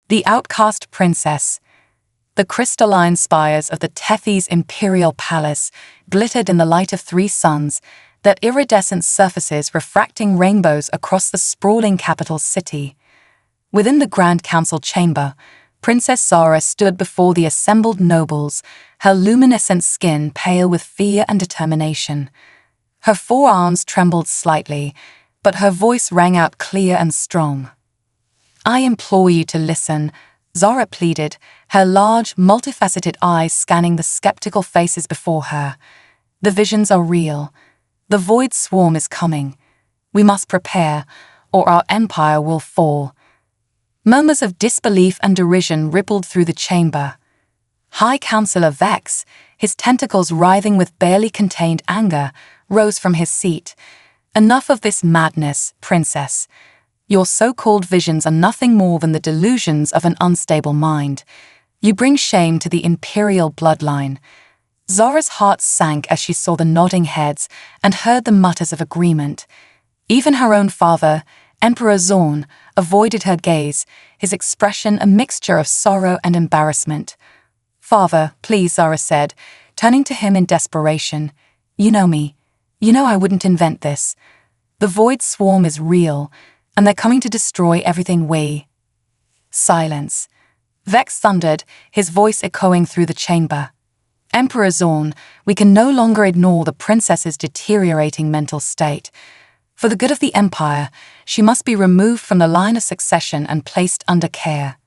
The outcast princess. The crystalline spires of the Tethys imperial palace glittered in the light of 3 suns, their iridescent surfaces refracting rainbows across the sprawling capital city. Within the Grand Council chamber, Princess Zara stood before the assembled nobles, her luminescent skin pale with fear and determination. Her forearms trembled slightly, but her voice rang out clear and strong. "I implore you to listen," Zara pleaded, her large, multifaceted eyes scanning the skeptical faces before her. "The visions are real. The void swarm is coming. We must prepare, or our empire will fall." Murmurs of disbelief and derision rippled through the chamber. High Counselor Vex, his tentacles writhing with barely contained anger, rose from his seat. "Enough of this madness, princess. Your so-called visions are nothing more than the delusions of an unstable mind. You bring shame to the imperial bloodline." Zara's heart sank as she saw the nodding heads and heard the mutters of agreement. Even her own father, Emperor Zorn, avoided her gaze, his expression a mixture of sorrow and embarrassment. "Father, please," Zara said, turning to him in desperation. "You know me. You know I wouldn't invent this. The void swarm is real, and they're coming to destroy everything we—" Silence. Vex thundered, his voice echoing through the chamber. "Emperor Zorn, we can no longer ignore the princess's deteriorating mental state. For the good of the empire, she must be removed from the line of succession and placed under care."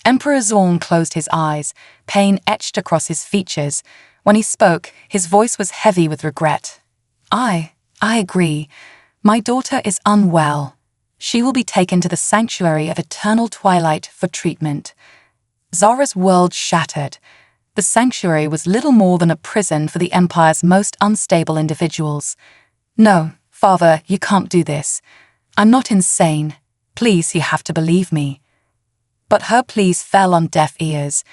Emperor Zorn closed his eyes, pain etched across his features. When he spoke, his voice was heavy with regret. I agree. My daughter is unwell. She will be taken to the sanctuary of eternal twilight for treatment." Zara's world shattered. The sanctuary was little more than a prison for the Empire's most unstable individuals. "No, Father, you can't do this. I'm not insane. Please, you have to believe me." But her pleas fell on deaf ears.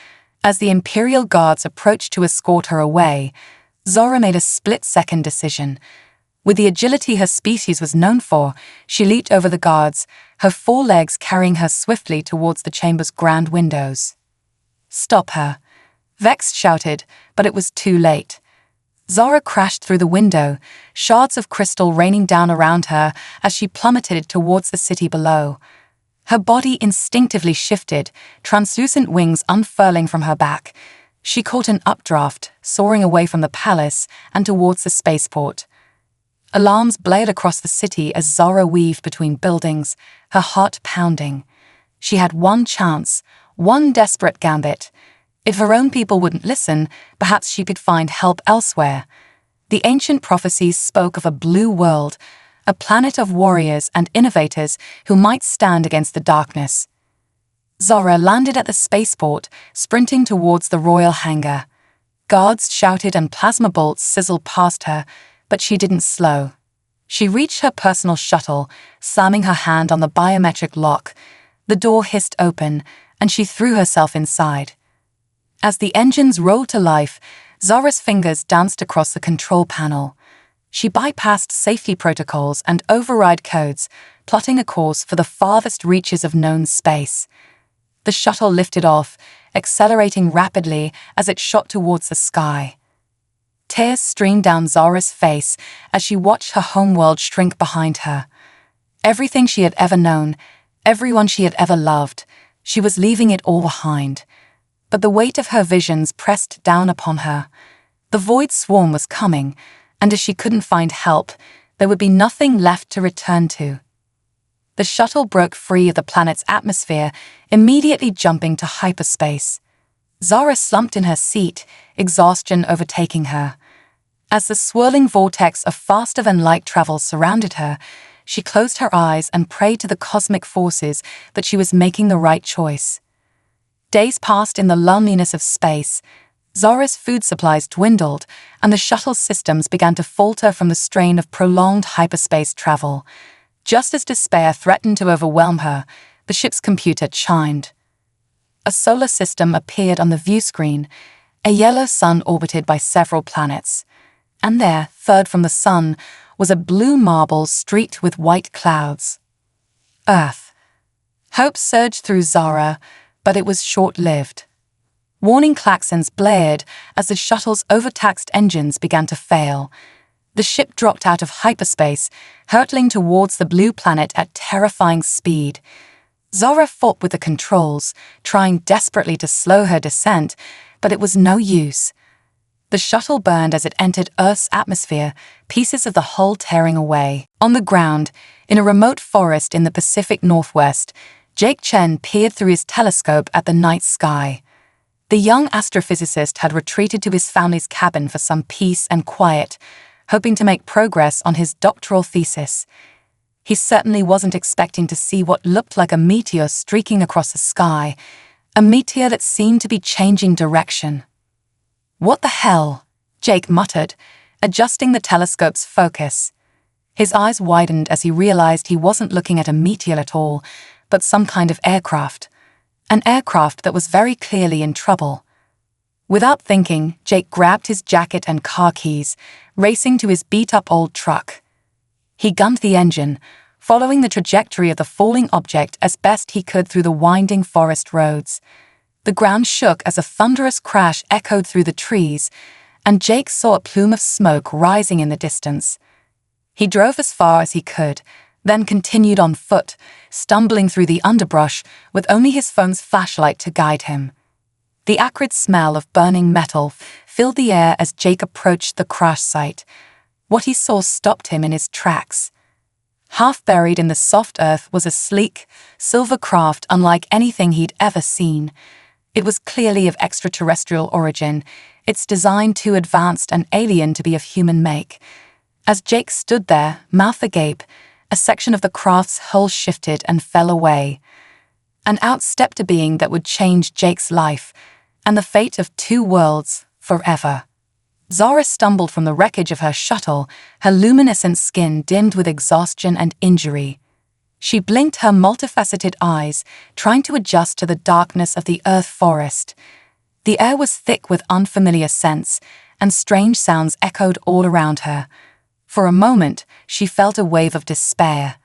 As the Imperial Guards approached to escort her away, Zara made a split-second decision. With the agility her species was known for, she leaped over the guards, her 4 legs carrying her swiftly towards the chamber's grand windows. "Stop her!" Vex shouted, but it was too late. Zara crashed through the window, shards of crystal raining down around her as she plummeted towards the city below. Her body instinctively shifted, translucent wings unfurling from her back. She caught an updraft, soaring away from the palace and towards the spaceport. Alarms blared across the city as Zara weaved between buildings, her heart pounding. She had one chance, one desperate gambit. If her own people wouldn't listen, perhaps she could find help elsewhere. The ancient prophecies spoke of a blue world, a planet of warriors and innovators who might stand against the darkness. Zara landed at the spaceport, sprinting towards the royal hangar. Guards shouted and plasma bolts sizzled past her, but she didn't slow. She reached her personal shuttle, slamming her hand on the biometric lock. The door hissed open, and she threw herself inside. As the engines rolled to life, Zara's fingers danced across the control panel. She bypassed safety protocols and override codes, plotting a course for the farthest reaches of known space. The shuttle lifted off, accelerating rapidly as it shot towards the sky. Tears streamed down Zara's face as she watched her homeworld shrink behind her. Everything she had ever known, everyone she had ever loved, she was leaving it all behind. But the weight of her visions pressed down upon her. The void swarm was coming, and as she couldn't find help, there would be nothing left to return to. The shuttle broke free of the planet's atmosphere, immediately jumping to hyperspace. Zara slumped in her seat, exhaustion overtaking her. As the swirling vortex of faster-than-light travel surrounded her, she closed her eyes and prayed to the cosmic forces that she was making the right choice. Days passed in the loneliness of space. Zara's food supplies dwindled, and the shuttle's systems began to falter from the strain of prolonged hyperspace travel. Just as despair threatened to overwhelm her, the ship's computer chimed. A solar system appeared on the view screen, a yellow sun orbited by several planets. And there, third from the sun, was a blue marble streaked with white clouds. Earth. Hope surged through Zara, But it was short-lived. Warning klaxons blared as the shuttle's overtaxed engines began to fail. The ship dropped out of hyperspace, hurtling towards the blue planet at terrifying speed. Zara fought with the controls, trying desperately to slow her descent, but it was no use. The shuttle burned as it entered Earth's atmosphere, pieces of the hull tearing away. On the ground, in a remote forest in the Pacific Northwest, Jake Chen peered through his telescope at the night sky. The young astrophysicist had retreated to his family's cabin for some peace and quiet, hoping to make progress on his doctoral thesis. He certainly wasn't expecting to see what looked like a meteor streaking across the sky, a meteor that seemed to be changing direction. "What the hell?" Jake muttered, adjusting the telescope's focus. His eyes widened as he realized he wasn't looking at a meteor at all, but some kind of aircraft. An aircraft that was very clearly in trouble. Without thinking, Jake grabbed his jacket and car keys, racing to his beat-up old truck. He gunned the engine, following the trajectory of the falling object as best he could through the winding forest roads. The ground shook as a thunderous crash echoed through the trees, and Jake saw a plume of smoke rising in the distance. He drove as far as he could, then continued on foot, stumbling through the underbrush with only his phone's flashlight to guide him. The acrid smell of burning metal filled the air as Jake approached the crash site. What he saw stopped him in his tracks. Half buried in the soft earth was a sleek, silver craft unlike anything he'd ever seen. It was clearly of extraterrestrial origin, its design too advanced and alien to be of human make. As Jake stood there, mouth agape, a section of the craft's hull shifted and fell away. And out stepped a being that would change Jake's life, and the fate of two worlds forever. Zara stumbled from the wreckage of her shuttle, her luminescent skin dimmed with exhaustion and injury. She blinked her multifaceted eyes, trying to adjust to the darkness of the Earth forest. The air was thick with unfamiliar scents, and strange sounds echoed all around her. For a moment, she felt a wave of despair.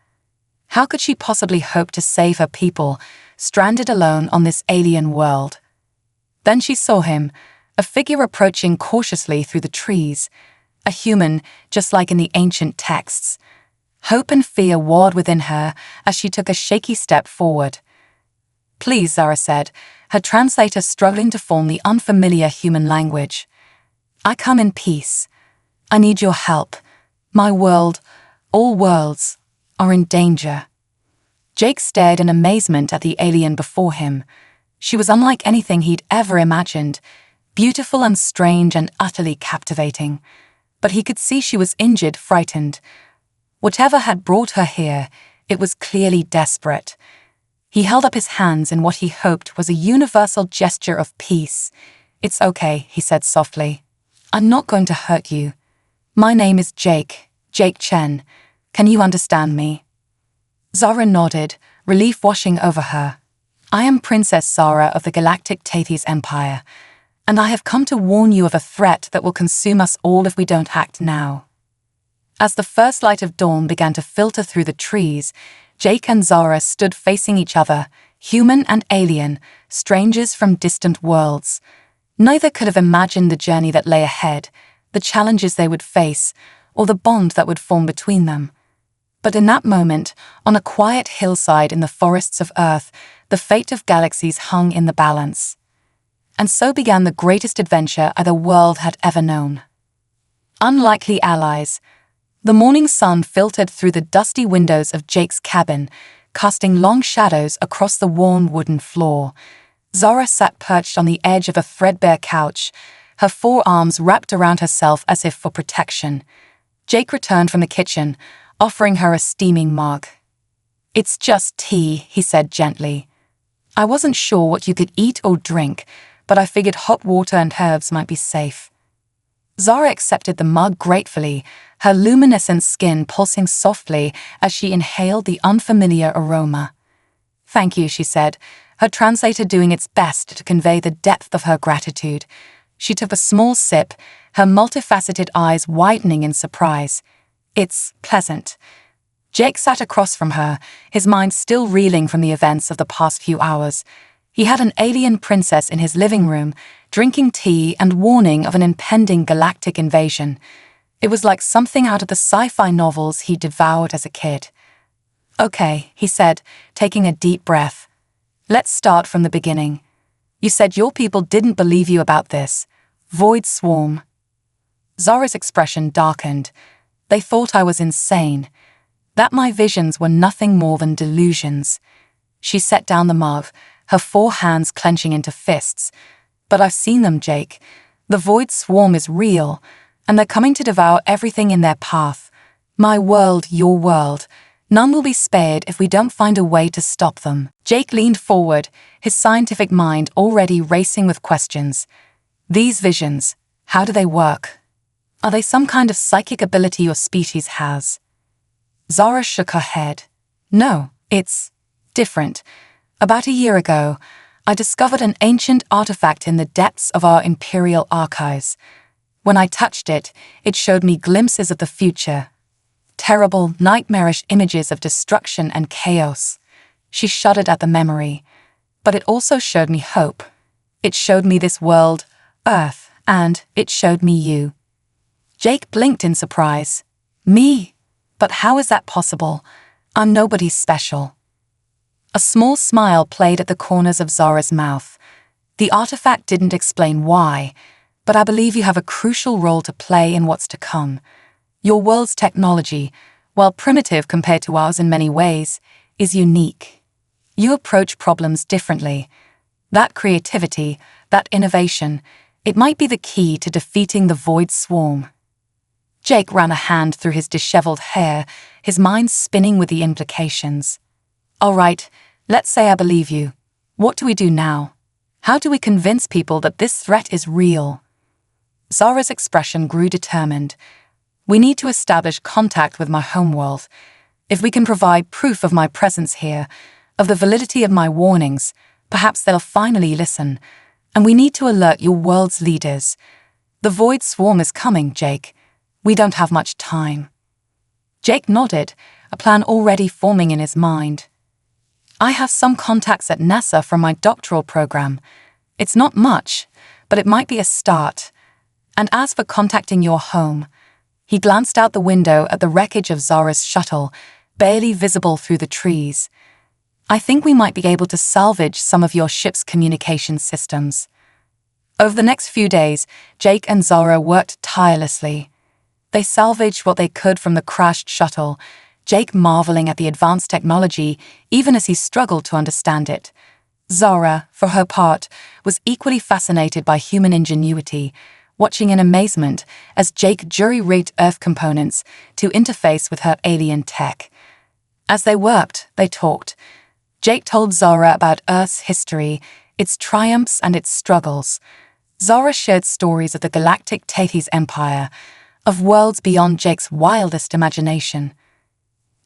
How could she possibly hope to save her people, stranded alone on this alien world? Then she saw him, a figure approaching cautiously through the trees, a human just like in the ancient texts. Hope and fear warred within her as she took a shaky step forward. "Please," Zara said, her translator struggling to form the unfamiliar human language. "I come in peace. I need your help. My world, all worlds, are in danger." Jake stared in amazement at the alien before him. She was unlike anything he'd ever imagined, beautiful and strange and utterly captivating. But he could see she was injured, frightened. Whatever had brought her here, it was clearly desperate. He held up his hands in what he hoped was a universal gesture of peace. "It's okay," he said softly. "I'm not going to hurt you. My name is Jake Chen. Can you understand me?" Zara nodded, relief washing over her. "I am Princess Zara of the Galactic Tathes Empire, and I have come to warn you of a threat that will consume us all if we don't act now." As the first light of dawn began to filter through the trees, Jake and Zara stood facing each other, human and alien, strangers from distant worlds. Neither could have imagined the journey that lay ahead, the challenges they would face, or the bond that would form between them. But in that moment, on a quiet hillside in the forests of Earth, the fate of galaxies hung in the balance. And so began the greatest adventure either world had ever known. Unlikely allies. The morning sun filtered through the dusty windows of Jake's cabin, casting long shadows across the worn wooden floor. Zara sat perched on the edge of a threadbare couch, her forearms wrapped around herself as if for protection. Jake returned from the kitchen, offering her a steaming mug. "It's just tea," he said gently. "I wasn't sure what you could eat or drink, but I figured hot water and herbs might be safe." Zara accepted the mug gratefully, her luminescent skin pulsing softly as she inhaled the unfamiliar aroma. "Thank you," she said, her translator doing its best to convey the depth of her gratitude. She took a small sip, her multifaceted eyes widening in surprise. "It's pleasant." Jake sat across from her, his mind still reeling from the events of the past few hours. He had an alien princess in his living room, drinking tea and warning of an impending galactic invasion. It was like something out of the sci-fi novels he devoured as a kid. "Okay," he said, taking a deep breath. "Let's start from the beginning. You said your people didn't believe you about this. Void swarm." Zara's expression darkened. They thought I was insane, that my visions were nothing more than delusions. She set down the mug, her 4 hands clenching into fists. "But I've seen them, Jake. The void swarm is real, and they're coming to devour everything in their path. My world, your world. None will be spared if we don't find a way to stop them." Jake leaned forward, his scientific mind already racing with questions. "These visions, how do they work? Are they some kind of psychic ability your species has?" Zara shook her head. "No, it's different. About a year ago, I discovered an ancient artifact in the depths of our Imperial archives. When I touched it, it showed me glimpses of the future. Terrible, nightmarish images of destruction and chaos." She shuddered at the memory. "But it also showed me hope. It showed me this world, Earth, and it showed me you." Jake blinked in surprise. "Me? But how is that possible? I'm nobody special." A small smile played at the corners of Zara's mouth. "The artifact didn't explain why, but I believe you have a crucial role to play in what's to come. Your world's technology, while primitive compared to ours in many ways, is unique. You approach problems differently. That creativity, that innovation, it might be the key to defeating the void swarm." Jake ran a hand through his disheveled hair, his mind spinning with the implications. "All right, let's say I believe you. What do we do now? How do we convince people that this threat is real?" Zara's expression grew determined. "We need to establish contact with my homeworld. If we can provide proof of my presence here, of the validity of my warnings, perhaps they'll finally listen. And we need to alert your world's leaders. The void swarm is coming, Jake. We don't have much time." Jake nodded, a plan already forming in his mind. "I have some contacts at NASA from my doctoral program. It's not much, but it might be a start. And as for contacting your home," he glanced out the window at the wreckage of Zara's shuttle, barely visible through the trees. "I think we might be able to salvage some of your ship's communication systems." Over the next few days, Jake and Zara worked tirelessly. They salvaged what they could from the crashed shuttle, Jake marveling at the advanced technology even as he struggled to understand it. Zara, for her part, was equally fascinated by human ingenuity, watching in amazement as Jake jury-rigged Earth components to interface with her alien tech. As they worked, they talked. Jake told Zara about Earth's history, its triumphs and its struggles. Zara shared stories of the galactic Tethys Empire, of worlds beyond Jake's wildest imagination.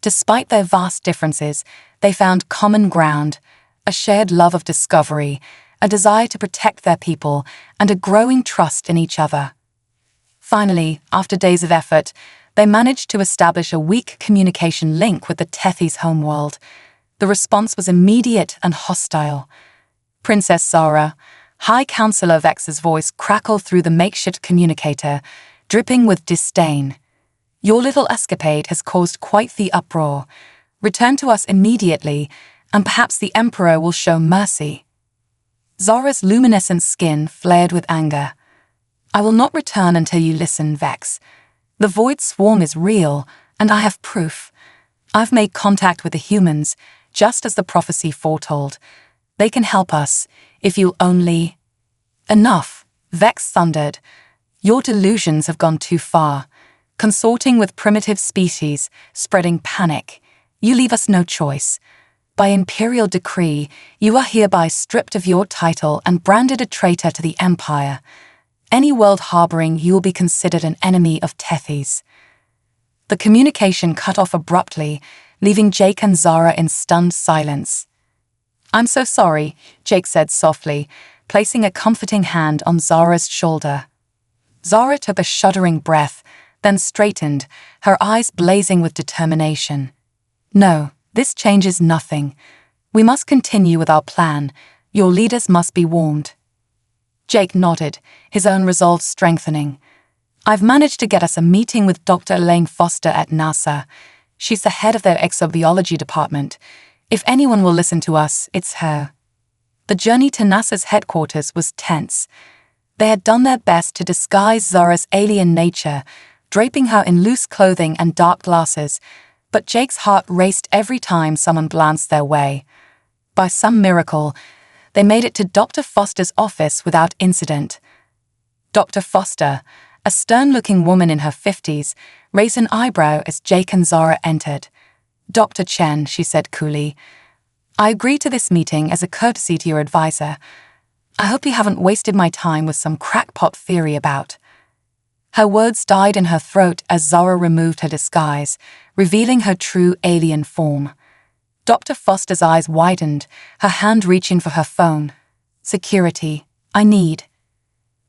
Despite their vast differences, they found common ground, a shared love of discovery, a desire to protect their people, and a growing trust in each other. Finally, after days of effort, they managed to establish a weak communication link with the Tethys homeworld. The response was immediate and hostile. Princess Zara, High Counselor Vex's voice crackled through the makeshift communicator, dripping with disdain. "Your little escapade has caused quite the uproar. Return to us immediately, and perhaps the Emperor will show mercy." Zara's luminescent skin flared with anger. "I will not return until you listen, Vex. The void swarm is real, and I have proof. I've made contact with the humans, just as the prophecy foretold. They can help us, if you'll only—" "Enough," Vex thundered. "Your delusions have gone too far. Consorting with primitive species, spreading panic. You leave us no choice. By imperial decree, you are hereby stripped of your title and branded a traitor to the Empire. Any world harboring you will be considered an enemy of Tethys." The communication cut off abruptly, leaving Jake and Zara in stunned silence. "I'm so sorry," Jake said softly, placing a comforting hand on Zara's shoulder. Zara took a shuddering breath, then straightened, her eyes blazing with determination. "No, this changes nothing. We must continue with our plan, Your leaders must be warned." Jake nodded, his own resolve strengthening. "I've managed to get us a meeting with Dr. Elaine Foster at NASA. She's the head of their exobiology department. If anyone will listen to us, it's her." The journey to NASA's headquarters was tense. They had done their best to disguise Zora's alien nature, draping her in loose clothing and dark glasses, but Jake's heart raced every time someone glanced their way. By some miracle, they made it to Dr. Foster's office without incident. Dr. Foster, a stern-looking woman in her 50s, raised an eyebrow as Jake and Zora entered. "Dr. Chen," she said coolly, "I agreed to this meeting as a courtesy to your advisor. I hope you haven't wasted my time with some crackpot theory about." Her words died in her throat as Zora removed her disguise, revealing her true alien form. Dr. Foster's eyes widened, her hand reaching for her phone. "Security, I need."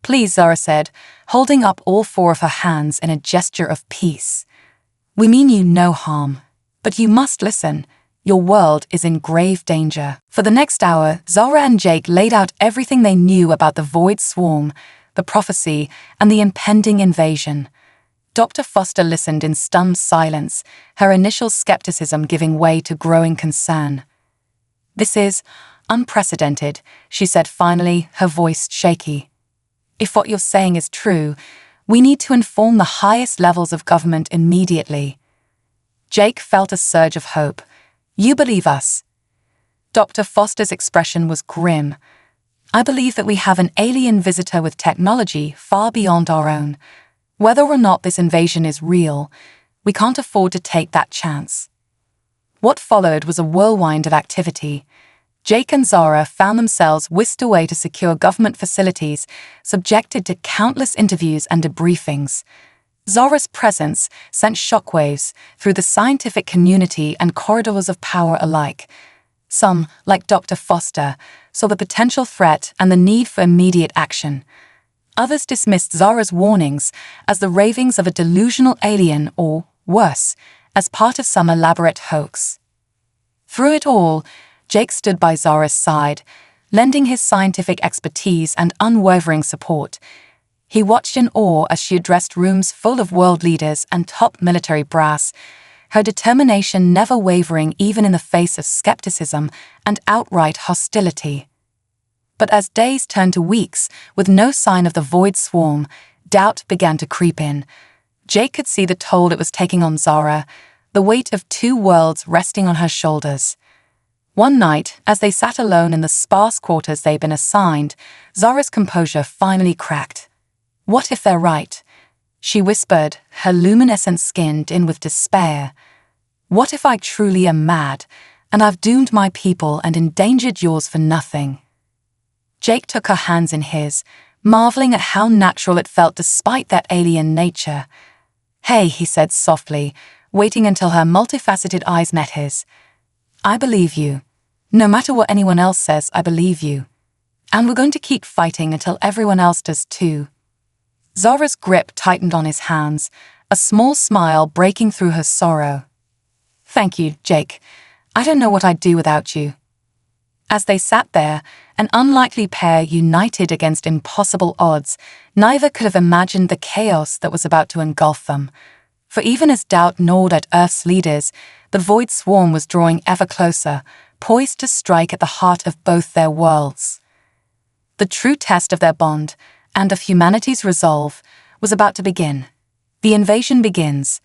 "Please," Zora said, holding up all four of her hands in a gesture of peace. "We mean you no harm, but you must listen. Your world is in grave danger." For the next hour, Zora and Jake laid out everything they knew about the Void Swarm, the prophecy, and the impending invasion. Dr. Foster listened in stunned silence, her initial skepticism giving way to growing concern. "This is unprecedented," she said finally, her voice shaky. "If what you're saying is true, we need to inform the highest levels of government immediately." Jake felt a surge of hope. "You believe us?" Dr. Foster's expression was grim. "I believe that we have an alien visitor with technology far beyond our own. Whether or not this invasion is real, we can't afford to take that chance." What followed was a whirlwind of activity. Jake and Zora found themselves whisked away to secure government facilities, subjected to countless interviews and debriefings. Zora's presence sent shockwaves through the scientific community and corridors of power alike. Some, like Dr. Foster, saw the potential threat and the need for immediate action. Others dismissed Zora's warnings as the ravings of a delusional alien or, worse, as part of some elaborate hoax. Through it all, Jake stood by Zora's side, lending his scientific expertise and unwavering support. He watched in awe as she addressed rooms full of world leaders and top military brass, her determination never wavering even in the face of skepticism and outright hostility. But as days turned to weeks, with no sign of the Void Swarm, doubt began to creep in. Jake could see the toll it was taking on Zora, the weight of two worlds resting on her shoulders. One night, as they sat alone in the sparse quarters they'd been assigned, Zora's composure finally cracked. "What if they're right?" she whispered, her luminescent skin dim with despair. "What if I truly am mad, and I've doomed my people and endangered yours for nothing?" Jake took her hands in his, marveling at how natural it felt despite that alien nature. "Hey," he said softly, waiting until her multifaceted eyes met his. "I believe you. No matter what anyone else says, I believe you. And we're going to keep fighting until everyone else does too." Zora's grip tightened on his hands, a small smile breaking through her sorrow. "Thank you, Jake. I don't know what I'd do without you." As they sat there, an unlikely pair united against impossible odds, neither could have imagined the chaos that was about to engulf them. For even as doubt gnawed at Earth's leaders, the Void Swarm was drawing ever closer, poised to strike at the heart of both their worlds. The true test of their bond, and of humanity's resolve, was about to begin. The invasion begins.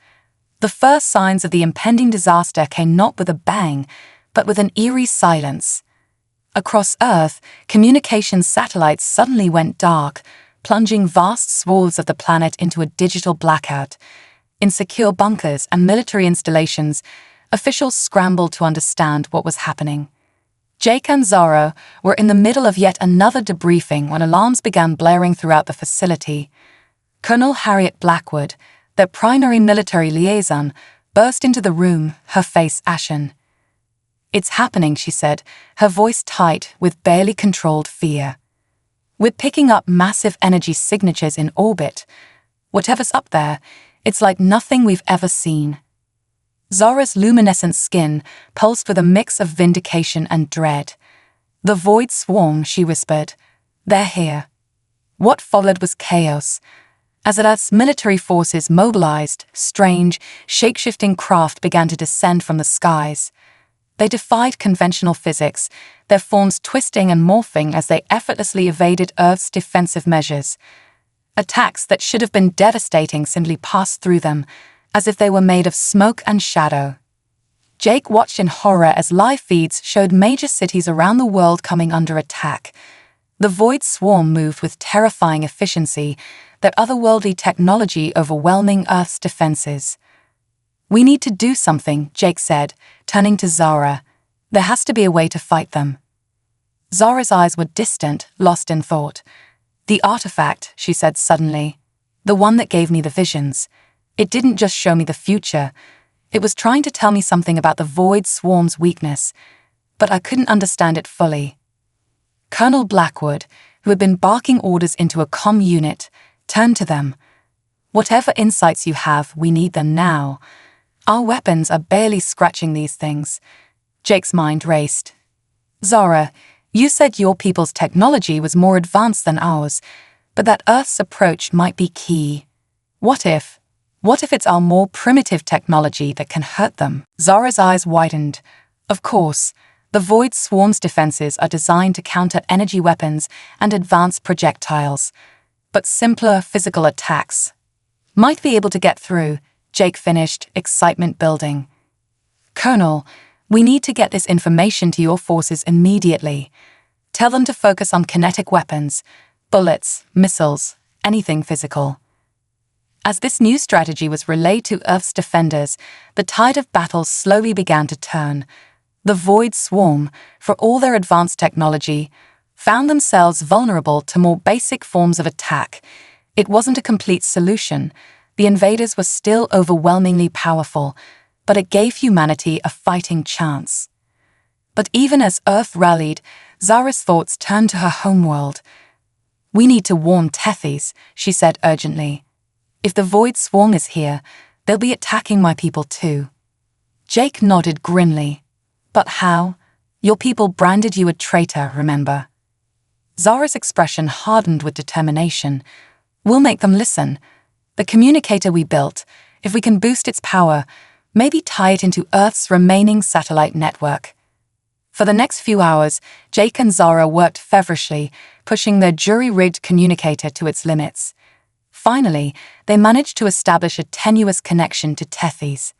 The first signs of the impending disaster came not with a bang, but with an eerie silence. Across Earth, communications satellites suddenly went dark, plunging vast swaths of the planet into a digital blackout. In secure bunkers and military installations, officials scrambled to understand what was happening. Jake and Zora were in the middle of yet another debriefing when alarms began blaring throughout the facility. Colonel Harriet Blackwood, their primary military liaison, burst into the room, her face ashen. "It's happening," she said, her voice tight with barely controlled fear. "We're picking up massive energy signatures in orbit. Whatever's up there, it's like nothing we've ever seen." Zora's luminescent skin pulsed with a mix of vindication and dread. "The Void Swarm," she whispered. "They're here." What followed was chaos. As Earth's military forces mobilized, strange, shape-shifting craft began to descend from the skies. They defied conventional physics, their forms twisting and morphing as they effortlessly evaded Earth's defensive measures. Attacks that should have been devastating simply passed through them, as if they were made of smoke and shadow. Jake watched in horror as live feeds showed major cities around the world coming under attack. The Void Swarm moved with terrifying efficiency, their otherworldly technology overwhelming Earth's defenses. "We need to do something," Jake said, turning to Zara. "There has to be a way to fight them." Zara's eyes were distant, lost in thought. "The artifact," she said suddenly. "The one that gave me the visions. It didn't just show me the future. It was trying to tell me something about the Void Swarm's weakness, but I couldn't understand it fully." Colonel Blackwood, who had been barking orders into a comm unit, turned to them. "Whatever insights you have, we need them now. Our weapons are barely scratching these things." Jake's mind raced. "Zara, you said your people's technology was more advanced than ours, but that Earth's approach might be key. What if it's our more primitive technology that can hurt them?" Zara's eyes widened. "Of course, the Void Swarm's defenses are designed to counter energy weapons and advanced projectiles, but simpler physical attacks might be able to get through," Jake finished, excitement building. "Colonel, we need to get this information to your forces immediately. Tell them to focus on kinetic weapons, bullets, missiles, anything physical." As this new strategy was relayed to Earth's defenders, the tide of battle slowly began to turn. The Void Swarm, for all their advanced technology, found themselves vulnerable to more basic forms of attack. It wasn't a complete solution. The invaders were still overwhelmingly powerful, but it gave humanity a fighting chance. But even as Earth rallied, Zara's thoughts turned to her homeworld. "We need to warn Tethys," she said urgently. "If the Void Swarm is here, they'll be attacking my people too." Jake nodded grimly. "But how? Your people branded you a traitor, remember?" Zara's expression hardened with determination. "We'll make them listen. The communicator we built, if we can boost its power, maybe tie it into Earth's remaining satellite network." For the next few hours, Jake and Zara worked feverishly, pushing their jury-rigged communicator to its limits. Finally, they managed to establish a tenuous connection to Tethys.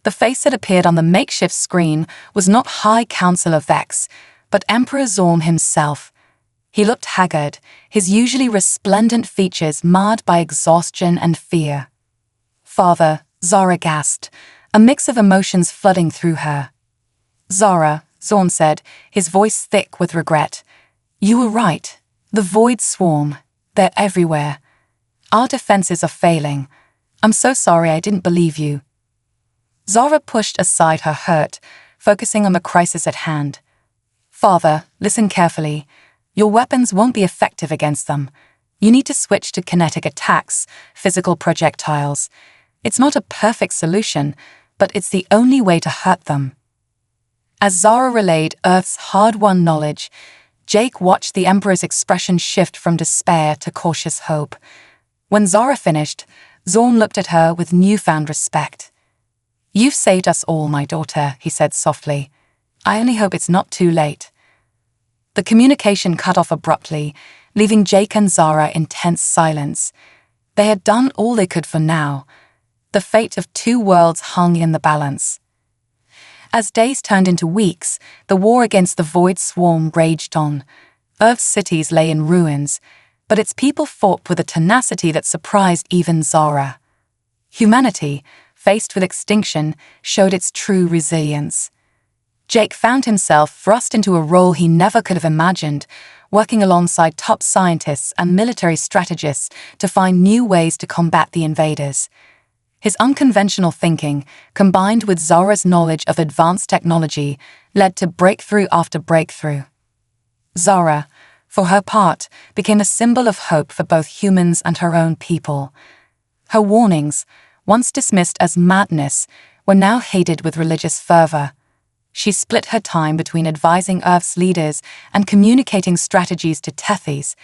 The face that appeared on the makeshift screen was not High Counselor Vex, but Emperor Zorm himself. He looked haggard, his usually resplendent features marred by exhaustion and fear. "Father," Zara gasped, a mix of emotions flooding through her. "Zara," Zorm said, his voice thick with regret. "You were right. The Void Swarm. They're everywhere. Our defenses are failing. I'm so sorry I didn't believe you." Zara pushed aside her hurt, focusing on the crisis at hand. "Father, listen carefully. Your weapons won't be effective against them. You need to switch to kinetic attacks, physical projectiles. It's not a perfect solution, but it's the only way to hurt them." As Zara relayed Earth's hard-won knowledge, Jake watched the Emperor's expression shift from despair to cautious hope. When Zara finished, Zorn looked at her with newfound respect. "You've saved us all, my daughter," he said softly. "I only hope it's not too late." The communication cut off abruptly, leaving Jake and Zara in tense silence. They had done all they could for now. The fate of two worlds hung in the balance. As days turned into weeks, the war against the Void Swarm raged on. Earth's cities lay in ruins, but its people fought with a tenacity that surprised even Zara. Humanity, faced with extinction, showed its true resilience. Jake found himself thrust into a role he never could have imagined, working alongside top scientists and military strategists to find new ways to combat the invaders. His unconventional thinking, combined with Zara's knowledge of advanced technology, led to breakthrough after breakthrough. Zara, for her part, became a symbol of hope for both humans and her own people. Her warnings, once dismissed as madness, were now hated with religious fervor. She split her time between advising Earth's leaders and communicating strategies to Tethys,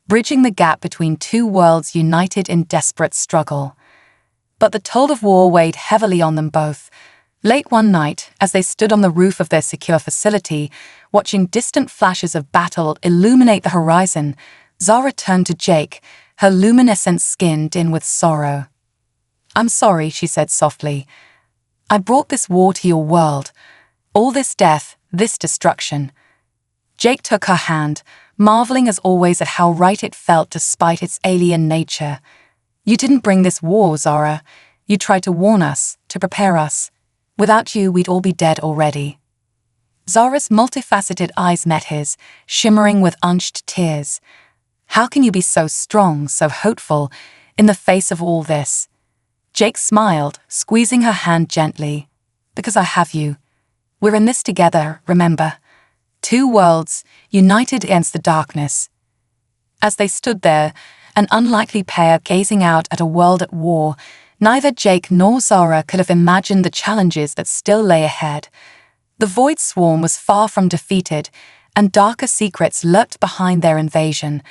bridging the gap between two worlds united in desperate struggle. But the toll of war weighed heavily on them both. Late one night, as they stood on the roof of their secure facility, watching distant flashes of battle illuminate the horizon, Zara turned to Jake, her luminescent skin dim with sorrow. "I'm sorry," she said softly. "I brought this war to your world. All this death, this destruction." Jake took her hand, marveling as always at how right it felt despite its alien nature. "You didn't bring this war, Zara. You tried to warn us, to prepare us. Without you, we'd all be dead already." Zara's multifaceted eyes met his, shimmering with unshed tears. "How can you be so strong, so hopeful, in the face of all this?" Jake smiled, squeezing her hand gently. "Because I have you. We're in this together, remember? Two worlds, united against the darkness." As they stood there, an unlikely pair gazing out at a world at war, neither Jake nor Zara could have imagined the challenges that still lay ahead. The Void Swarm was far from defeated, and darker secrets lurked behind their invasion,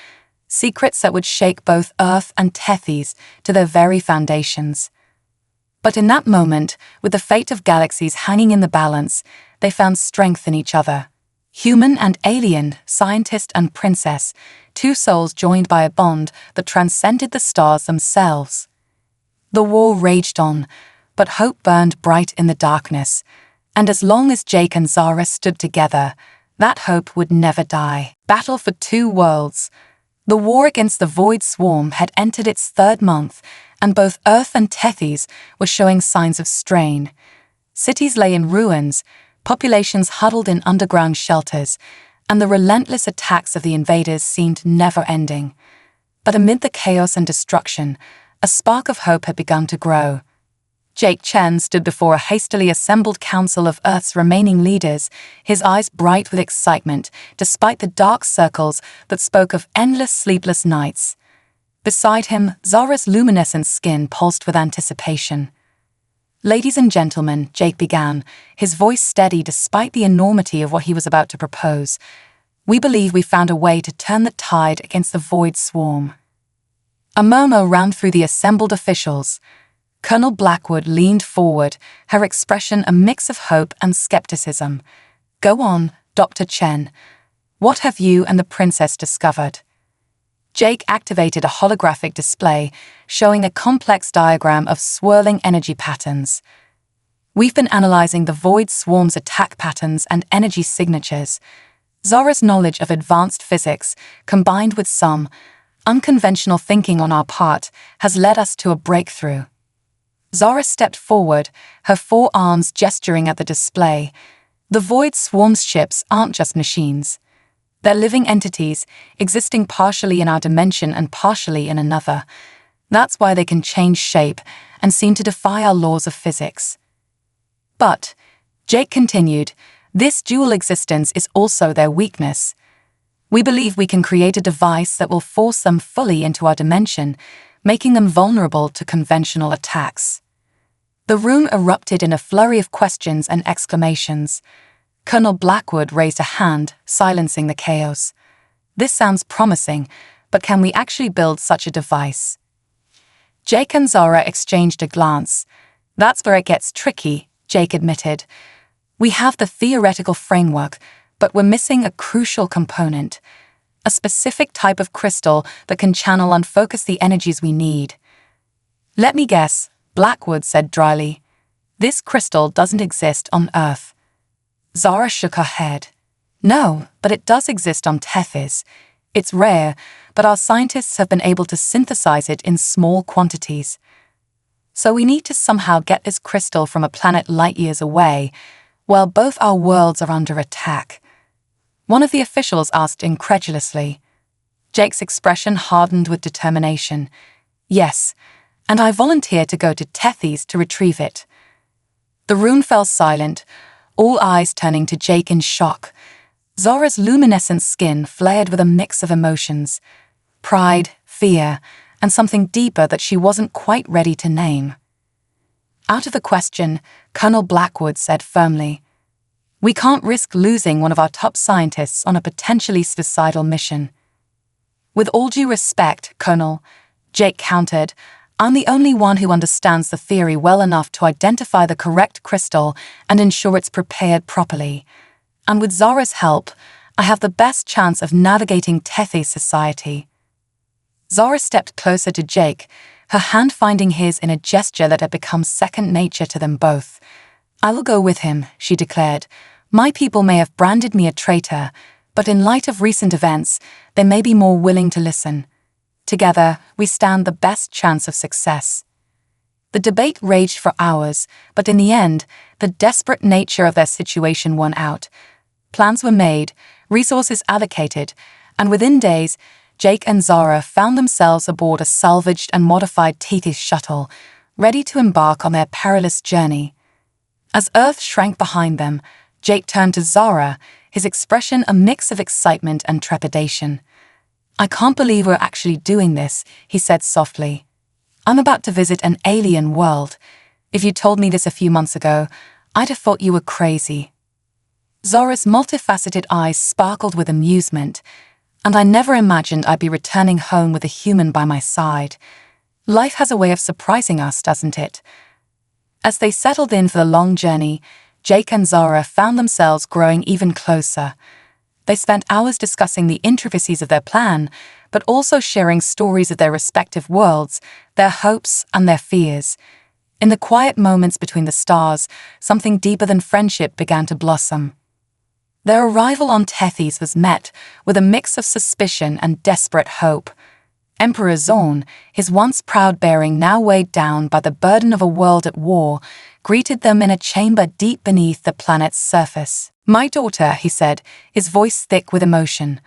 secrets that would shake both Earth and Tethys to their very foundations. But in that moment, with the fate of galaxies hanging in the balance, they found strength in each other. Human and alien, scientist and princess, two souls joined by a bond that transcended the stars themselves. The war raged on, but hope burned bright in the darkness, and as long as Jake and Zara stood together, that hope would never die. Battle for two worlds. The war against the Void Swarm had entered its third month, and both Earth and Tethys were showing signs of strain. Cities lay in ruins, populations huddled in underground shelters, and the relentless attacks of the invaders seemed never-ending. But amid the chaos and destruction, a spark of hope had begun to grow. Jake Chen stood before a hastily assembled council of Earth's remaining leaders, his eyes bright with excitement, despite the dark circles that spoke of endless sleepless nights. Beside him, Zara's luminescent skin pulsed with anticipation. "Ladies and gentlemen," Jake began, his voice steady despite the enormity of what he was about to propose, "we believe we found a way to turn the tide against the Void Swarm." A murmur ran through the assembled officials. Colonel Blackwood leaned forward, her expression a mix of hope and skepticism. "Go on, Dr. Chen. What have you and the princess discovered?" Jake activated a holographic display, showing a complex diagram of swirling energy patterns. "We've been analyzing the Void Swarm's attack patterns and energy signatures. Zara's knowledge of advanced physics, combined with some unconventional thinking on our part, has led us to a breakthrough." Zara stepped forward, her forearms gesturing at the display. "The Void Swarm's ships aren't just machines. They're living entities, existing partially in our dimension and partially in another. That's why they can change shape and seem to defy our laws of physics." "But," Jake continued, "this dual existence is also their weakness. We believe we can create a device that will force them fully into our dimension, making them vulnerable to conventional attacks." The room erupted in a flurry of questions and exclamations. Colonel Blackwood raised a hand, silencing the chaos. "This sounds promising, but can we actually build such a device?" Jake and Zara exchanged a glance. "That's where it gets tricky," Jake admitted. "We have the theoretical framework, but we're missing a crucial component, a specific type of crystal that can channel and focus the energies we need." "Let me guess," Blackwood said dryly. "This crystal doesn't exist on Earth." Zara shook her head. "No, but it does exist on Tethys. It's rare, but our scientists have been able to synthesize it in small quantities. So we need to somehow get this crystal from a planet light years away, while both our worlds are under attack." One of the officials asked incredulously. Jake's expression hardened with determination. "Yes, and I volunteer to go to Tethys to retrieve it." The room fell silent, all eyes turning to Jake in shock. Zara's luminescent skin flared with a mix of emotions: pride, fear, and something deeper that she wasn't quite ready to name. Out of the question, Colonel Blackwood said firmly, We can't risk losing one of our top scientists on a potentially suicidal mission. With all due respect, Colonel, Jake countered, I'm the only one who understands the theory well enough to identify the correct crystal and ensure it's prepared properly. And with Zara's help, I have the best chance of navigating Tethys society. Zara stepped closer to Jake, her hand finding his in a gesture that had become second nature to them both. I will go with him, she declared. My people may have branded me a traitor, but in light of recent events, they may be more willing to listen. Together, we stand the best chance of success. The debate raged for hours, but in the end, the desperate nature of their situation won out. Plans were made, resources allocated, and within days, Jake and Zara found themselves aboard a salvaged and modified Tethys shuttle, ready to embark on their perilous journey. As Earth shrank behind them, Jake turned to Zara, his expression a mix of excitement and trepidation. I can't believe we're actually doing this, he said softly. I'm about to visit an alien world. If you told me this a few months ago, I'd have thought you were crazy. Zara's multifaceted eyes sparkled with amusement, and I never imagined I'd be returning home with a human by my side. Life has a way of surprising us, doesn't it? As they settled in for the long journey, Jake and Zara found themselves growing even closer. They spent hours discussing the intricacies of their plan, but also sharing stories of their respective worlds, their hopes and their fears. In the quiet moments between the stars, something deeper than friendship began to blossom. Their arrival on Tethys was met with a mix of suspicion and desperate hope. Emperor Zorn, his once proud bearing now weighed down by the burden of a world at war, greeted them in a chamber deep beneath the planet's surface. My daughter, he said, his voice thick with emotion,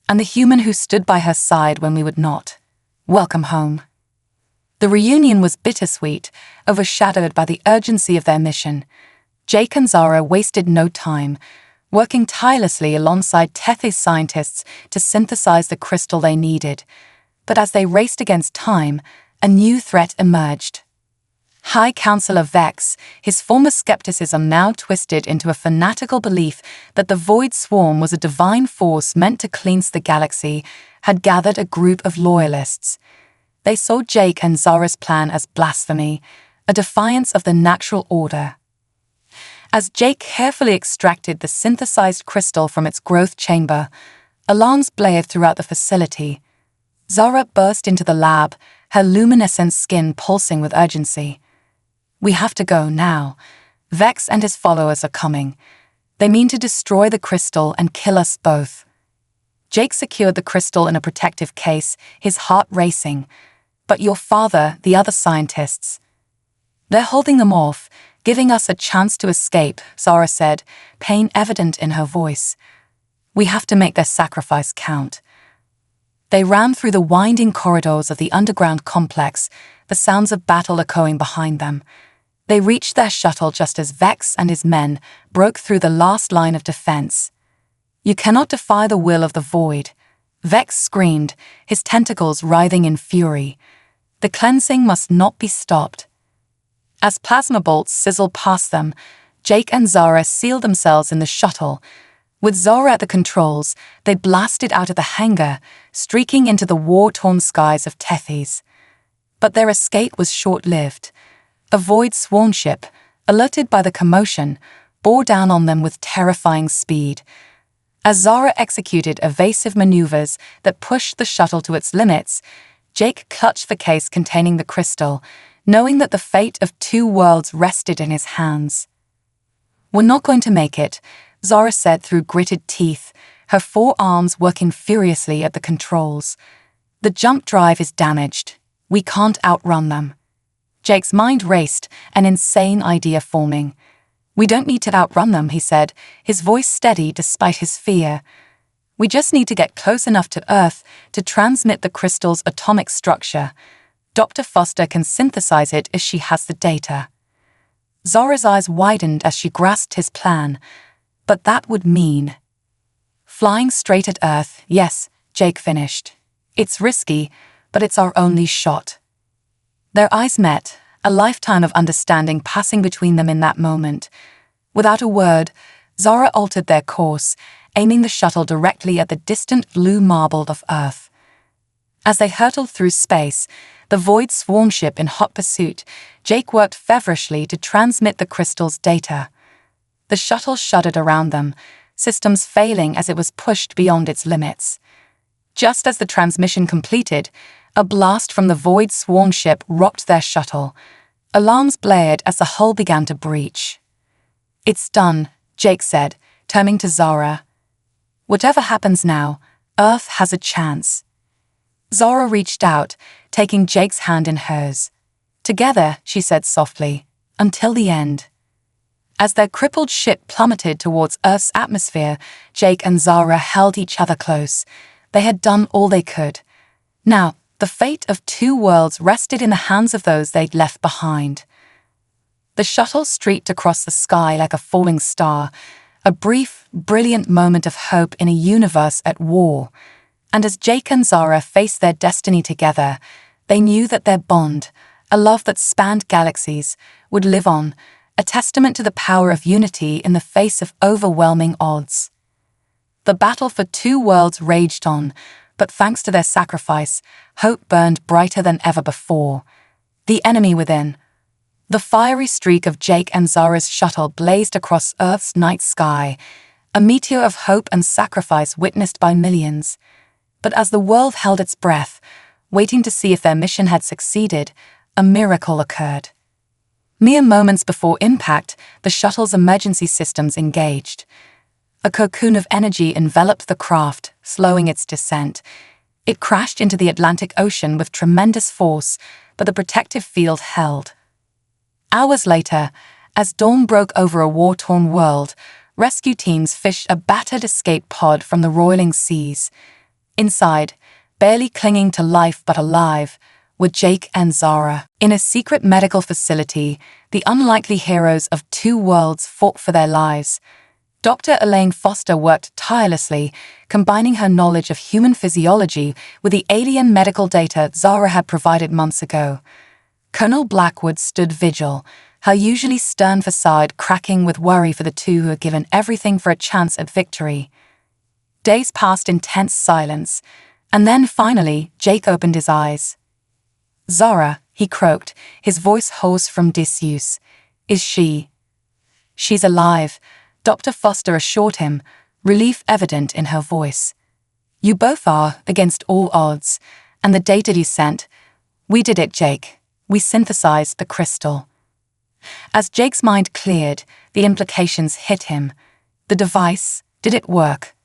and the human who stood by her side when we would not. Welcome home. The reunion was bittersweet, overshadowed by the urgency of their mission. Jake and Zara wasted no time, working tirelessly alongside Tethys scientists to synthesize the crystal they needed. But as they raced against time, a new threat emerged. High Counselor Vex, his former skepticism now twisted into a fanatical belief that the Void Swarm was a divine force meant to cleanse the galaxy, had gathered a group of loyalists. They saw Jake and Zara's plan as blasphemy, a defiance of the natural order. As Jake carefully extracted the synthesized crystal from its growth chamber, alarms blared throughout the facility. Zara burst into the lab, her luminescent skin pulsing with urgency. We have to go now. Vex and his followers are coming. They mean to destroy the crystal and kill us both. Jake secured the crystal in a protective case, his heart racing. But your father, the other scientists. They're holding them off, giving us a chance to escape, Zara said, pain evident in her voice. We have to make their sacrifice count. They ran through the winding corridors of the underground complex, the sounds of battle echoing behind them. They reached their shuttle just as Vex and his men broke through the last line of defense. You cannot defy the will of the Void. Vex screamed, his tentacles writhing in fury. The cleansing must not be stopped. As plasma bolts sizzled past them, Jake and Zara sealed themselves in the shuttle. With Zara at the controls, they blasted out of the hangar, streaking into the war-torn skies of Tethys. But their escape was short-lived. A Void Swarm ship, alerted by the commotion, bore down on them with terrifying speed. As Zara executed evasive maneuvers that pushed the shuttle to its limits, Jake clutched the case containing the crystal, knowing that the fate of two worlds rested in his hands. We're not going to make it, Zara said through gritted teeth, her forearms working furiously at the controls. The jump drive is damaged. We can't outrun them. Jake's mind raced, an insane idea forming. We don't need to outrun them, he said, his voice steady despite his fear. We just need to get close enough to Earth to transmit the crystal's atomic structure. Dr. Foster can synthesize it if she has the data. Zara's eyes widened as she grasped his plan. But that would mean flying straight at Earth, yes, Jake finished. It's risky, but it's our only shot. Their eyes met, a lifetime of understanding passing between them in that moment. Without a word, Zara altered their course, aiming the shuttle directly at the distant blue marble of Earth. As they hurtled through space, the Void swarm ship in hot pursuit, Jake worked feverishly to transmit the crystal's data. The shuttle shuddered around them, systems failing as it was pushed beyond its limits. Just as the transmission completed, a blast from the Void swarm ship rocked their shuttle. Alarms blared as the hull began to breach. "It's done," Jake said, turning to Zara. "Whatever happens now, Earth has a chance." Zara reached out, taking Jake's hand in hers. "Together," she said softly, "until the end." As their crippled ship plummeted towards Earth's atmosphere, Jake and Zara held each other close. They had done all they could. Now, the fate of two worlds rested in the hands of those they'd left behind. The shuttle streaked across the sky like a falling star, a brief, brilliant moment of hope in a universe at war. And as Jake and Zara faced their destiny together, they knew that their bond, a love that spanned galaxies, would live on, a testament to the power of unity in the face of overwhelming odds. The battle for two worlds raged on, but thanks to their sacrifice, hope burned brighter than ever before. The enemy within. The fiery streak of Jake and Zara's shuttle blazed across Earth's night sky, a meteor of hope and sacrifice witnessed by millions. But as the world held its breath, waiting to see if their mission had succeeded, a miracle occurred. Mere moments before impact, the shuttle's emergency systems engaged. A cocoon of energy enveloped the craft, slowing its descent. It crashed into the Atlantic Ocean with tremendous force, but the protective field held. Hours later, as dawn broke over a war-torn world, rescue teams fished a battered escape pod from the roiling seas. Inside, barely clinging to life but alive, were Jake and Zara. In a secret medical facility, the unlikely heroes of two worlds fought for their lives. Dr. Elaine Foster worked tirelessly, combining her knowledge of human physiology with the alien medical data Zara had provided months ago. Colonel Blackwood stood vigil, her usually stern facade cracking with worry for the two who had given everything for a chance at victory. Days passed in tense silence, and then finally Jake opened his eyes. "Zara," he croaked, his voice hoarse from disuse. "Is she?" "She's alive," Dr. Foster assured him, relief evident in her voice. "You both are, against all odds, and the data you sent. We did it, Jake. We synthesized the crystal." As Jake's mind cleared, the implications hit him. The device, did it work?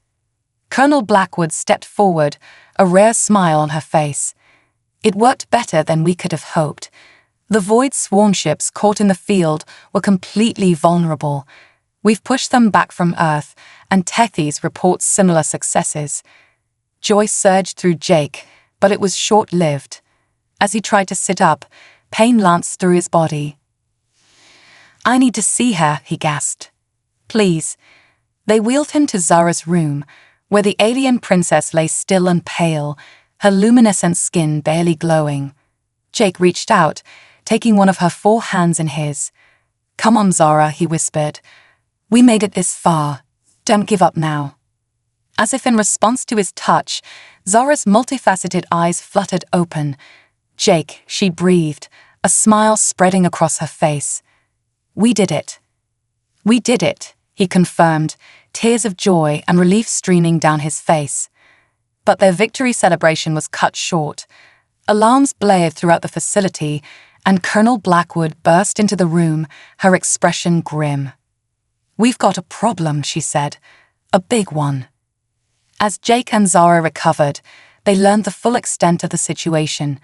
Colonel Blackwood stepped forward, a rare smile on her face. "It worked better than we could have hoped. The Void swarm ships caught in the field were completely vulnerable. We've pushed them back from Earth, and Tethys reports similar successes." Joy surged through Jake, but it was short-lived. As he tried to sit up, pain lanced through his body. "I need to see her," he gasped. "Please." They wheeled him to Zara's room, where the alien princess lay still and pale, her luminescent skin barely glowing. Jake reached out, taking one of her 4 hands in his. "Come on, Zara," he whispered. "We made it this far. Don't give up now." As if in response to his touch, Zara's multifaceted eyes fluttered open. "Jake," she breathed, a smile spreading across her face. "We did it." "We did it," he confirmed, tears of joy and relief streaming down his face. But their victory celebration was cut short. Alarms blared throughout the facility, and Colonel Blackwood burst into the room, her expression grim. "We've got a problem," she said. "A big one." As Jake and Zara recovered, they learned the full extent of the situation.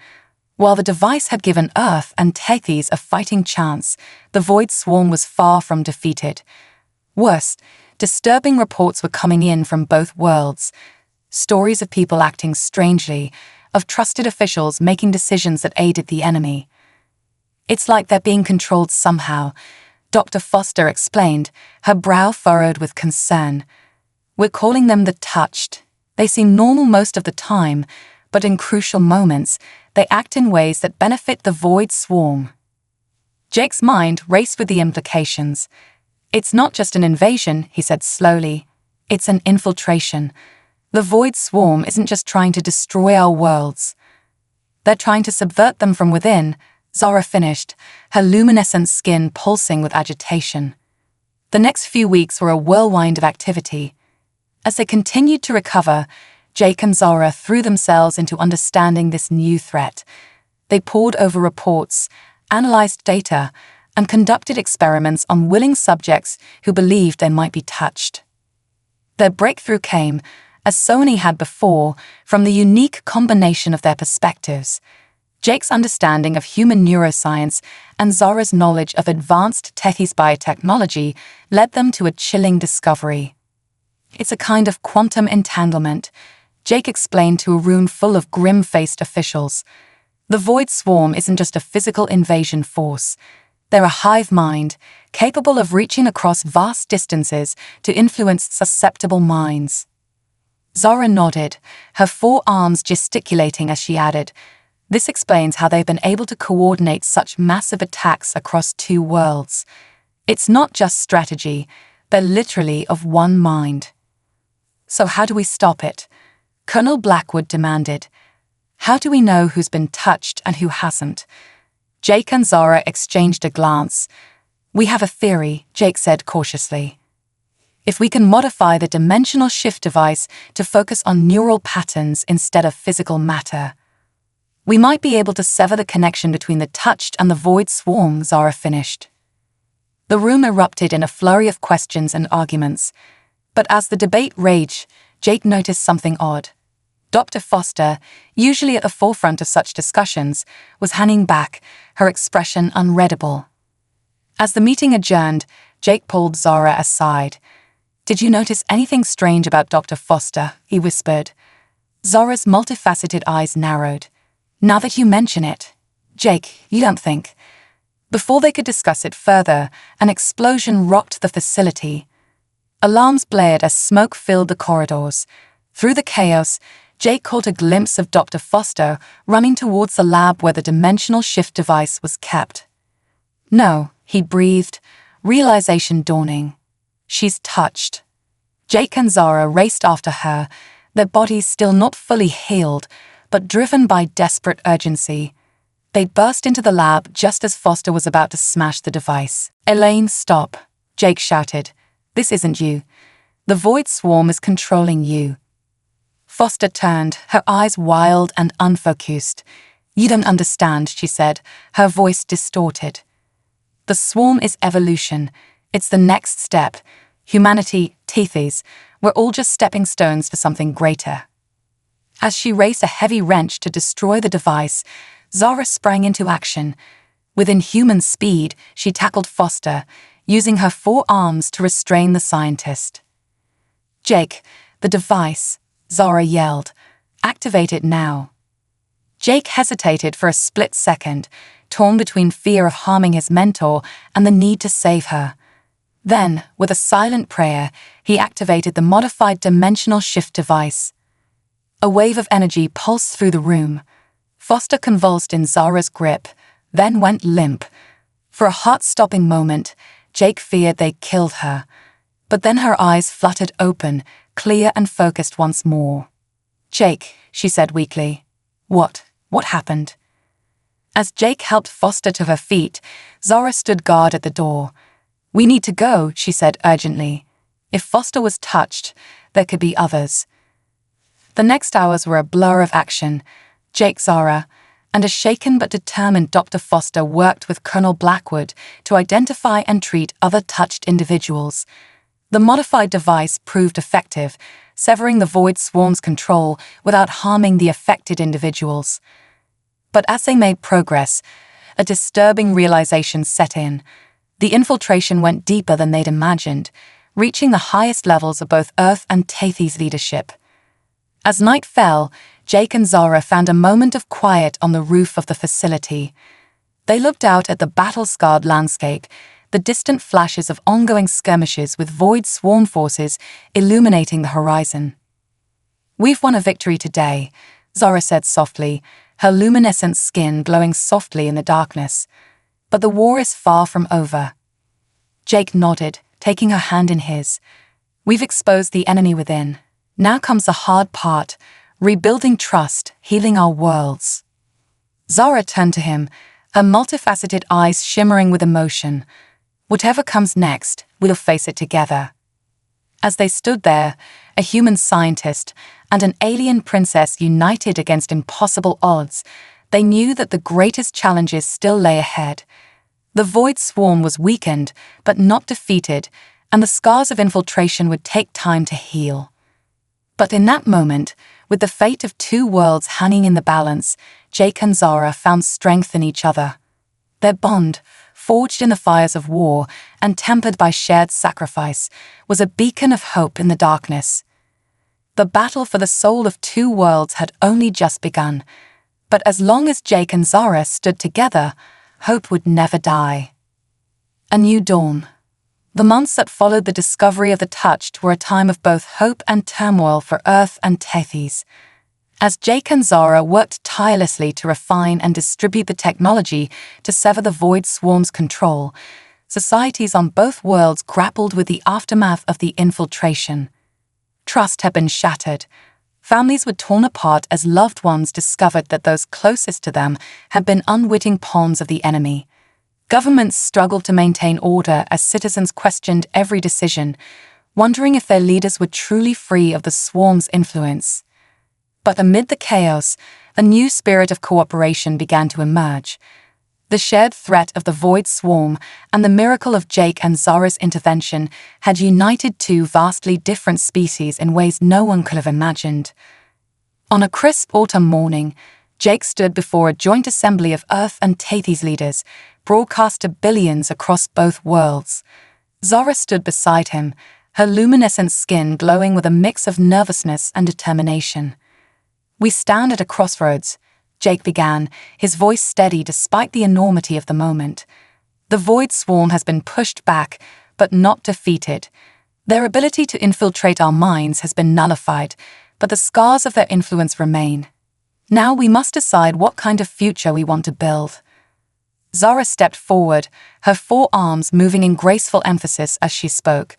While the device had given Earth and Tethys a fighting chance, the Void swarm was far from defeated. Worse, disturbing reports were coming in from both worlds. Stories of people acting strangely, of trusted officials making decisions that aided the enemy. "It's like they're being controlled somehow," Dr. Foster explained, her brow furrowed with concern. "We're calling them the Touched. They seem normal most of the time, but in crucial moments, they act in ways that benefit the Void swarm." Jake's mind raced with the implications. "It's not just an invasion," he said slowly. "It's an infiltration. The Void Swarm isn't just trying to destroy our worlds. They're trying to subvert them from within," Zara finished, her luminescent skin pulsing with agitation. The next few weeks were a whirlwind of activity. As they continued to recover, Jake and Zara threw themselves into understanding this new threat. They pored over reports, analyzed data, and conducted experiments on willing subjects who believed they might be touched. Their breakthrough came, as so many had before, from the unique combination of their perspectives. Jake's understanding of human neuroscience and Zara's knowledge of advanced Tethys biotechnology led them to a chilling discovery. "It's a kind of quantum entanglement," Jake explained to a room full of grim-faced officials. "The Void Swarm isn't just a physical invasion force. They're a hive mind, capable of reaching across vast distances to influence susceptible minds." Zara nodded, her forearms gesticulating as she added, "This explains how they've been able to coordinate such massive attacks across two worlds. It's not just strategy, they're literally of one mind." "So how do we stop it?" Colonel Blackwood demanded. "How do we know who's been touched and who hasn't?" Jake and Zara exchanged a glance. "We have a theory," Jake said cautiously. "If we can modify the dimensional shift device to focus on neural patterns instead of physical matter, we might be able to sever the connection between the touched and the Void Swarm," Zara finished. The room erupted in a flurry of questions and arguments, but as the debate raged, Jake noticed something odd. Dr. Foster, usually at the forefront of such discussions, was hanging back, her expression unreadable. As the meeting adjourned, Jake pulled Zara aside. "Did you notice anything strange about Dr. Foster?" he whispered. Zara's multifaceted eyes narrowed. "Now that you mention it, Jake, you don't think?" Before they could discuss it further, an explosion rocked the facility. Alarms blared as smoke filled the corridors. Through the chaos, Jake caught a glimpse of Dr. Foster running towards the lab where the dimensional shift device was kept. "No," he breathed, realization dawning. "She's touched." Jake and Zara raced after her, their bodies still not fully healed, but driven by desperate urgency. They burst into the lab just as Foster was about to smash the device. "Elaine, stop," Jake shouted. "This isn't you. The Void Swarm is controlling you." Foster turned, her eyes wild and unfocused. "You don't understand," she said, her voice distorted. "The Swarm is evolution. It's the next step. Humanity, Tethys, we're all just stepping stones for something greater." As she raised a heavy wrench to destroy the device, Zara sprang into action. With inhuman speed, she tackled Foster, using her forearms to restrain the scientist. "Jake, the device," Zara yelled. "Activate it now." Jake hesitated for a split second, torn between fear of harming his mentor and the need to save her. Then, with a silent prayer, he activated the modified dimensional shift device. A wave of energy pulsed through the room. Foster convulsed in Zara's grip, then went limp. For a heart-stopping moment, Jake feared they'd killed her. But then her eyes fluttered open, clear and focused once more. "Jake," she said weakly. What happened?" As Jake helped Foster to her feet, Zara stood guard at the door. "We need to go," she said urgently. If Foster was touched, there could be others. The next hours were a blur of action. Jake, Zara, and a shaken but determined Dr. Foster worked with Colonel Blackwood to identify and treat other touched individuals. The modified device proved effective, severing the Void Swarm's control without harming the affected individuals. But as they made progress, a disturbing realization set in. The infiltration went deeper than they'd imagined, reaching the highest levels of both Earth and Tethys leadership. As night fell, Jake and Zara found a moment of quiet on the roof of the facility. They looked out at the battle-scarred landscape, the distant flashes of ongoing skirmishes with Void Swarm forces illuminating the horizon. "We've won a victory today," Zara said softly, her luminescent skin glowing softly in the darkness. "But the war is far from over." Jake nodded, taking her hand in his. "We've exposed the enemy within. Now comes the hard part, rebuilding trust, healing our worlds." Zara turned to him, her multifaceted eyes shimmering with emotion. "Whatever comes next, we'll face it together." As they stood there, a human scientist and an alien princess united against impossible odds, they knew that the greatest challenges still lay ahead. The Void Swarm was weakened, but not defeated, and the scars of infiltration would take time to heal. But in that moment, with the fate of two worlds hanging in the balance, Jake and Zara found strength in each other. Their bond, forged in the fires of war and tempered by shared sacrifice, was a beacon of hope in the darkness. The battle for the soul of two worlds had only just begun, but as long as Jake and Zara stood together, hope would never die. A new dawn. The months that followed the discovery of the Touched were a time of both hope and turmoil for Earth and Tethys. As Jake and Zara worked tirelessly to refine and distribute the technology to sever the Void Swarm's control, societies on both worlds grappled with the aftermath of the infiltration. Trust had been shattered. Families were torn apart as loved ones discovered that those closest to them had been unwitting pawns of the enemy. Governments struggled to maintain order as citizens questioned every decision, wondering if their leaders were truly free of the swarm's influence. But amid the chaos, a new spirit of cooperation began to emerge. The shared threat of the Void Swarm and the miracle of Jake and Zara's intervention had united two vastly different species in ways no one could have imagined. On a crisp autumn morning, Jake stood before a joint assembly of Earth and Tethys leaders, broadcast to billions across both worlds. Zara stood beside him, her luminescent skin glowing with a mix of nervousness and determination. "We stand at a crossroads," Jake began, his voice steady despite the enormity of the moment. "The Void Swarm has been pushed back, but not defeated. Their ability to infiltrate our minds has been nullified, but the scars of their influence remain. Now we must decide what kind of future we want to build." Zara stepped forward, her forearms moving in graceful emphasis as she spoke.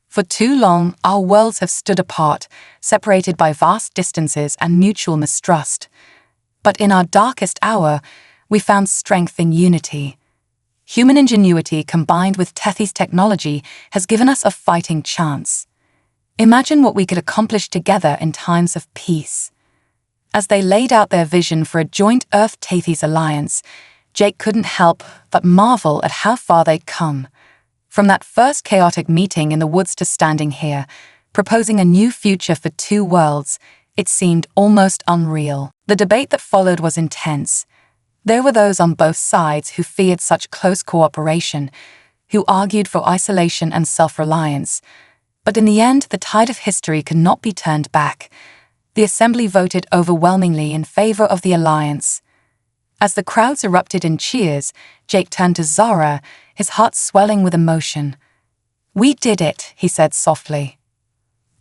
"For too long, our worlds have stood apart, separated by vast distances and mutual mistrust. But in our darkest hour, we found strength in unity. Human ingenuity combined with Tethys technology has given us a fighting chance. Imagine what we could accomplish together in times of peace." As they laid out their vision for a joint Earth-Tethys alliance, Jake couldn't help but marvel at how far they'd come. From that first chaotic meeting in the woods to standing here, proposing a new future for two worlds, it seemed almost unreal. The debate that followed was intense. There were those on both sides who feared such close cooperation, who argued for isolation and self-reliance. But in the end, the tide of history could not be turned back. The assembly voted overwhelmingly in favor of the alliance. As the crowds erupted in cheers, Jake turned to Zara, his heart swelling with emotion. "We did it," he said softly.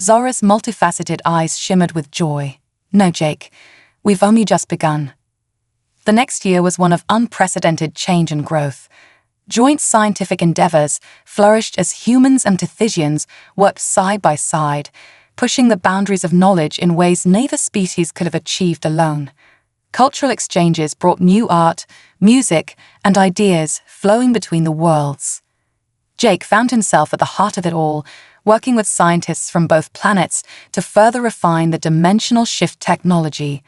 Zara's multifaceted eyes shimmered with joy. "No, Jake, we've only just begun." The next year was one of unprecedented change and growth. Joint scientific endeavors flourished as humans and Tethys worked side by side, pushing the boundaries of knowledge in ways neither species could have achieved alone. Cultural exchanges brought new art, music, and ideas flowing between the worlds. Jake found himself at the heart of it all, working with scientists from both planets to further refine the dimensional shift technology.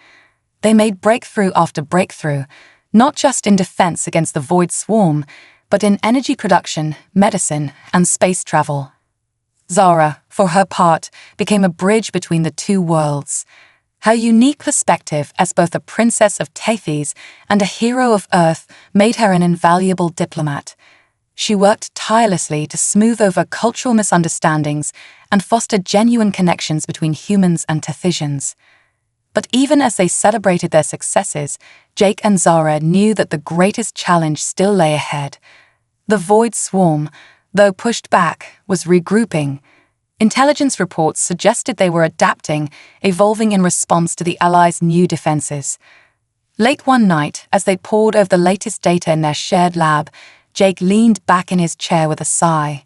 They made breakthrough after breakthrough, not just in defense against the Void Swarm, but in energy production, medicine, and space travel. Zara, for her part, became a bridge between the two worlds. Her unique perspective as both a princess of Tethys and a hero of Earth made her an invaluable diplomat. She worked tirelessly to smooth over cultural misunderstandings and foster genuine connections between humans and Tethys. But even as they celebrated their successes, Jake and Zara knew that the greatest challenge still lay ahead. The Void Swarm, though pushed back, was regrouping. Intelligence reports suggested they were adapting, evolving in response to the Allies' new defenses. Late one night, as they pored over the latest data in their shared lab, Jake leaned back in his chair with a sigh.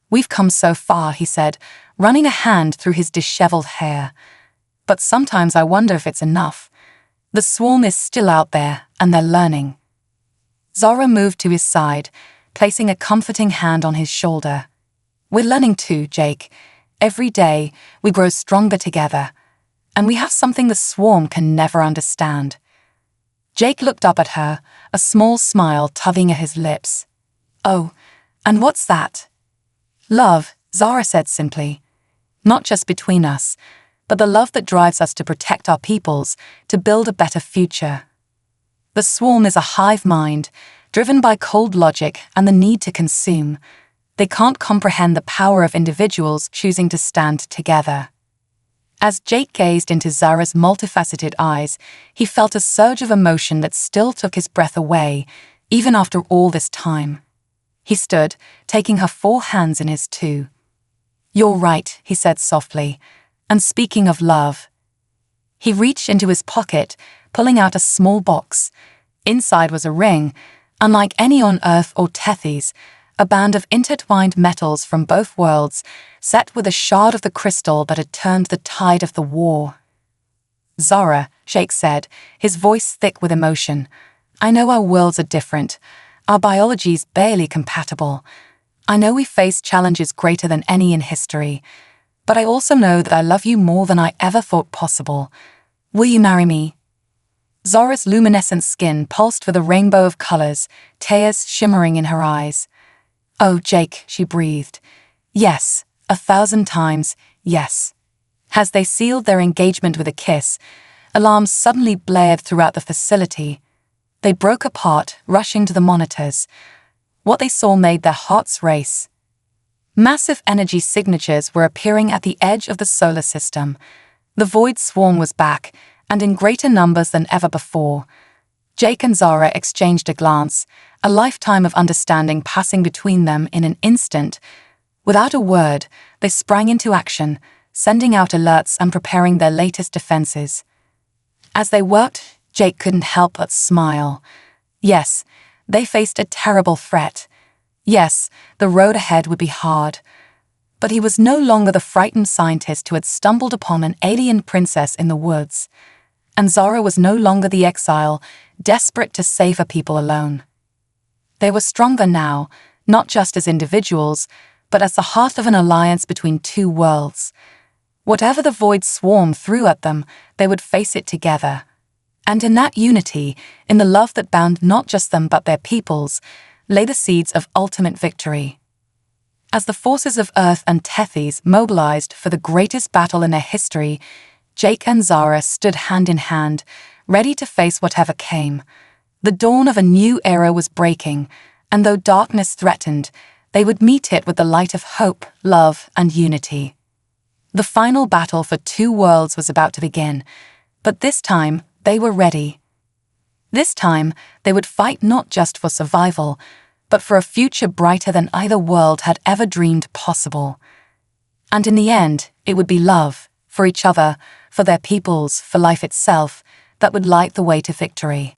"We've come so far," he said, running a hand through his disheveled hair. "But sometimes I wonder if it's enough. The swarm is still out there, and they're learning." Zara moved to his side, placing a comforting hand on his shoulder. "We're learning too, Jake. Every day, we grow stronger together. And we have something the swarm can never understand." Jake looked up at her, a small smile tugging at his lips. "Oh, and what's that?" "Love," Zara said simply. "Not just between us, but the love that drives us to protect our peoples, to build a better future." The swarm is a hive mind, driven by cold logic and the need to consume. They can't comprehend the power of individuals choosing to stand together. As Jake gazed into Zara's multifaceted eyes, he felt a surge of emotion that still took his breath away, even after all this time. He stood, taking her 4 hands in his 2. "You're right," he said softly. "And speaking of love..." He reached into his pocket, pulling out a small box. Inside was a ring, unlike any on Earth or Tethys, a band of intertwined metals from both worlds, set with a shard of the crystal that had turned the tide of the war. "Zara," Jake said, his voice thick with emotion, "I know our worlds are different. Our biology's barely compatible. I know we face challenges greater than any in history. But I also know that I love you more than I ever thought possible. Will you marry me?" Zara's luminescent skin pulsed with a rainbow of colors, tears shimmering in her eyes. "Oh, Jake," she breathed. "Yes, 1,000 times, yes." As they sealed their engagement with a kiss, alarms suddenly blared throughout the facility. They broke apart, rushing to the monitors. What they saw made their hearts race. Massive energy signatures were appearing at the edge of the solar system. The void swarm was back, and in greater numbers than ever before. Jake and Zara exchanged a glance, a lifetime of understanding passing between them in an instant. Without a word, they sprang into action, sending out alerts and preparing their latest defenses. As they worked, Jake couldn't help but smile. Yes, they faced a terrible threat. Yes, the road ahead would be hard. But he was no longer the frightened scientist who had stumbled upon an alien princess in the woods. And Zara was no longer the exile, desperate to save her people alone. They were stronger now, not just as individuals, but as the heart of an alliance between 2 worlds. Whatever the void swarm threw at them, they would face it together. And in that unity, in the love that bound not just them but their peoples, lay the seeds of ultimate victory. As the forces of Earth and Tethys mobilized for the greatest battle in their history, Jake and Zara stood hand in hand, ready to face whatever came. The dawn of a new era was breaking, and though darkness threatened, they would meet it with the light of hope, love, and unity. The final battle for 2 worlds was about to begin, but this time they were ready. This time they would fight not just for survival, but for a future brighter than either world had ever dreamed possible. And in the end, it would be love, for each other, for their peoples, for life itself, that would light the way to victory.